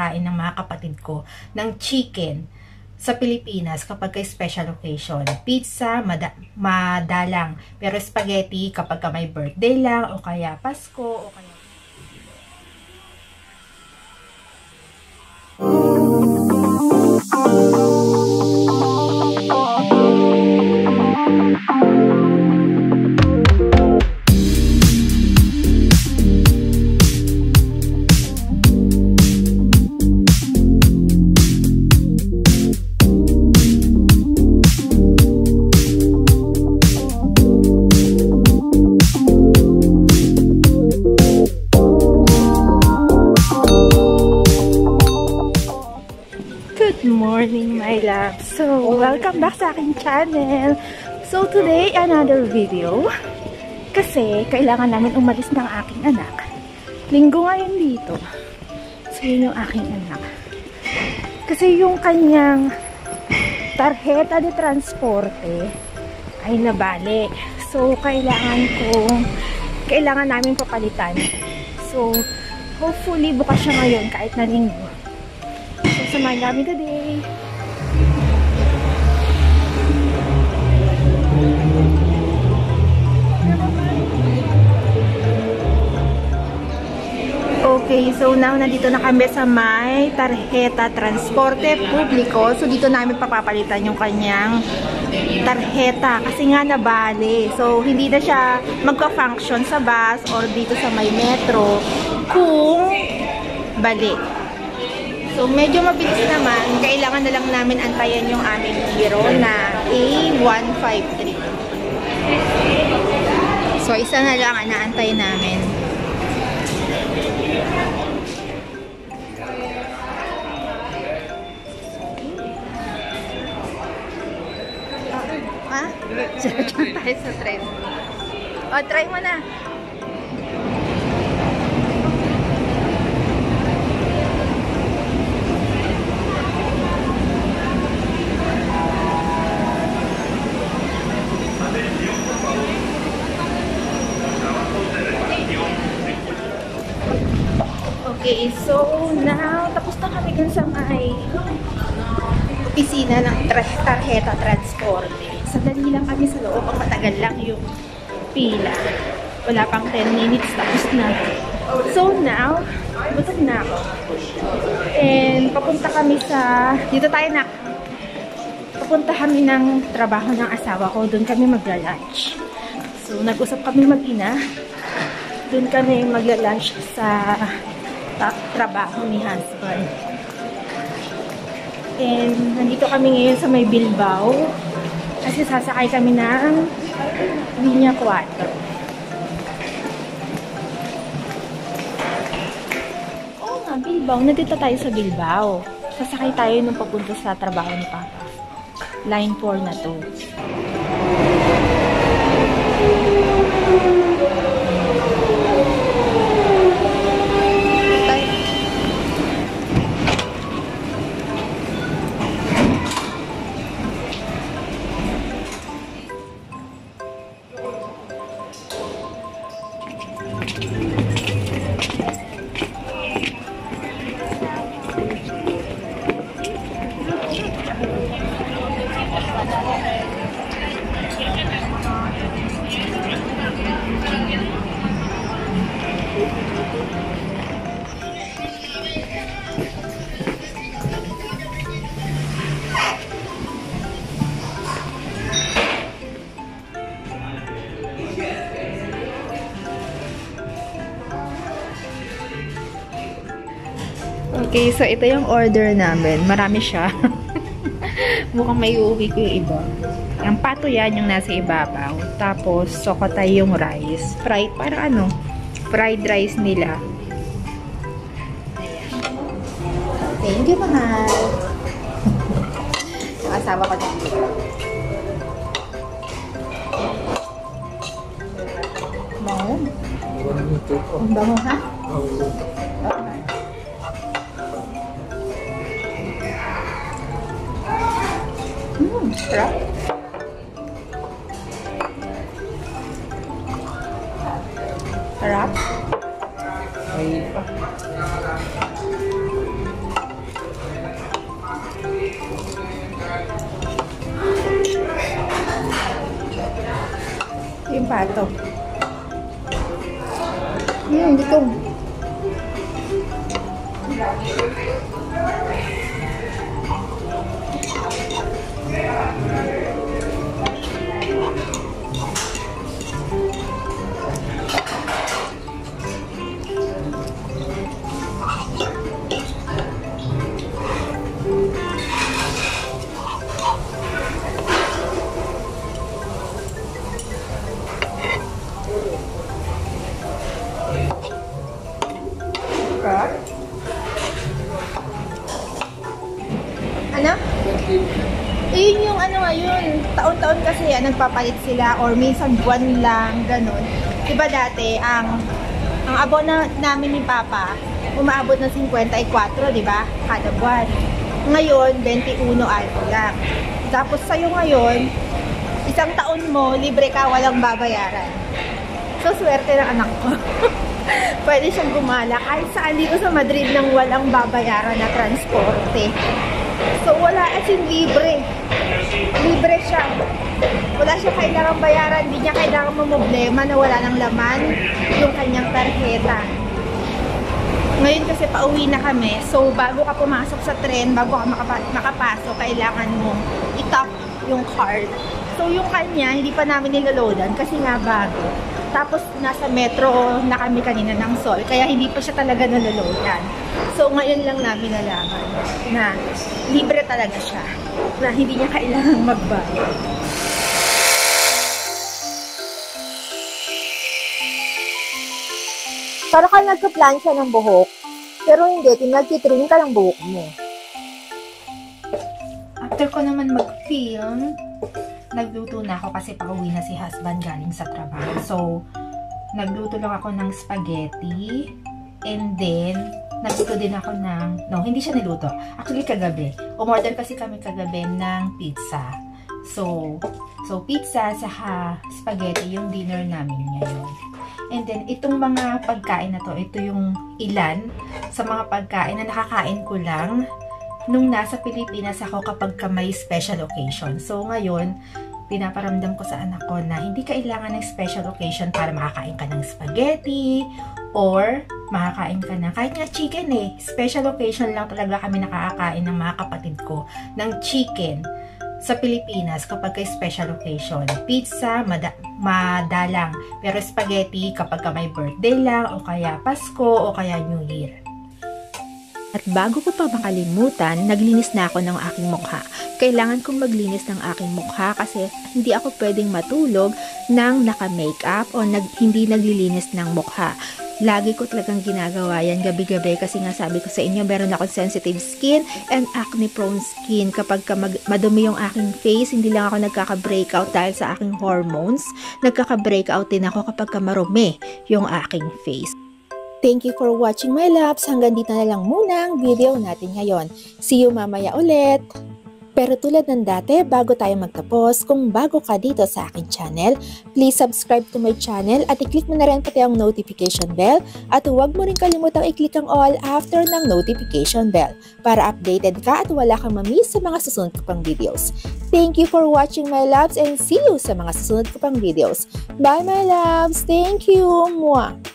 kinakain ng mga kapatid ko ng chicken sa Pilipinas kapag kay special occasion. Pizza, madalang. Pero spaghetti kapag may birthday lang o kaya Pasko o kaya... Morning my love. So, welcome back sa aking channel. So, today, another video. Kasi, kailangan namin umalis ng aking anak. Linggo ngayon dito. So, yun yung aking anak. Kasi yung kanyang tarjeta de transporte ay nabali. So, kailangan namin papalitan. So, hopefully, bukas siya ngayon kahit na linggo. So, samahan namin today. Okay, so now nandito na kami sa may tarjeta transporte publiko. So, dito namin papapalitan yung kanyang tarjeta kasi nga nabali. So, hindi na siya magpa-function sa bus or dito sa may metro kung bali. So, medyo mabilis naman. Kailangan na lang namin antayan yung aming biro na A153. So, isa na lang ang naantay namin. Ha? Diyan tayo sa train. O, try mo na. Okay, so now, tapos na kami dun sa may opisina ng tarjeta transporte. Sadali lang kami sa loob, ang matagal lang yung pila. Wala pang 10 minutes, tapos na. So now, gutom na ako. And papunta kami sa, dito tayo na. Papunta kami ng trabaho ng asawa ko, doon kami magla-lunch. So nag-usap kami mag-ina. Doon kami magla-lunch sa trabaho ni husband. And nandito kami ngayon sa may Bilbao kasi sasakay kami ng Linya 4. Oo nga, Bilbao. Nandito tayo sa Bilbao. Sasakay tayo nung papunta sa trabaho ni Papa. Line 4 na to. Okay, so ito yung order namin. Marami siya. Mukhang may uuwi ko yung iba. Ang pato yan yung nasa ibabaw. Tapos, sokotay yung rice. Fried, parang ano? Fried rice nila. Ayan. Thank you, mahal. Yung asawa ko dito. Bango? Ang bango, ha? Okay. Sarap. Sarap. yung pato. Gutom. Ano? Yun yung ano ngayon, taon-taon kasi nagpapalit sila or minsan buwan lang, ganun. Diba dati, ang abono namin ni Papa, umaabot ng 54, diba? Kada buwan. Ngayon, 21 alto lang. Tapos sa'yo ngayon, isang taon mo, libre ka, walang babayaran. So, swerte ng anak ko. Pwede siyang gumala kahit saan dito sa Madrid nang walang babayaran na transporte. So, wala as in libre. Libre siya. Wala siya kailangang bayaran. Hindi niya kailangang mamblema na wala ng laman yung kanyang tarjeta. Ngayon kasi pauwi na kami. So, bago ka pumasok sa tren, bago ka makapasok, kailangan mong i-tap yung card. So, yung kanya, hindi pa namin niloloadan kasi nga bago. Tapos, nasa metro na kami kanina ng Sol. Kaya hindi pa siya talaga naloloadan. So, ngayon lang namin nalaman na libre talaga siya. Na hindi niya kailangang magbayad. Para ka nagka-plansya ng buhok, pero hindi, tinagtitrim ka ng buhok mo. After ko naman mag-film, nagluto na ako kasi pauwi na si husband galing sa trabaho. So, nagluto lang ako ng spaghetti, and then, nagluto din ako ng, no, hindi siya niluto. Actually, kagabi. Umorder kasi kami kagabi ng pizza. So pizza saka spaghetti yung dinner namin ngayon. And then, itong mga pagkain na to, ito yung ilan sa mga pagkain na nakakain ko lang nung nasa Pilipinas ako kapag may special occasion. So, ngayon, pinaparamdam ko sa anak ko na hindi kailangan ng special occasion para makakain ka ng spaghetti or makakain ka ng kahit nga chicken eh. Special occasion lang talaga kami nakakain ng mga kapatid ko ng chicken sa Pilipinas kapag kay special occasion. Pizza, madalang. Pero spaghetti kapag may birthday lang o kaya Pasko o kaya New Year. At bago ko pa makalimutan, naglinis na ako ng aking mukha. Kailangan kong maglinis ng aking mukha kasi hindi ako pwedeng matulog nang naka-makeup o hindi naglilinis ng mukha. Lagi ko talagang ginagawa yan gabi-gabi kasi nga sabi ko sa inyo, meron akong sensitive skin and acne-prone skin. Kapag madumi yung aking face, hindi lang ako nagkaka-breakout dahil sa aking hormones. Nagkaka-breakout din ako kapag marumi yung aking face. Thank you for watching my loves. Hanggang dito na lang muna ang video natin ngayon. See you mamaya ulit! Pero tulad ng dati, bago tayo magtapos, kung bago ka dito sa aking channel, please subscribe to my channel at i-click mo na rin pati ang notification bell at huwag mo rin kalimutang i-click ang all after ng notification bell para updated ka at wala kang mamiss sa mga susunod ko pang videos. Thank you for watching my loves and see you sa mga susunod ko pang videos. Bye my loves! Thank you! Mwah!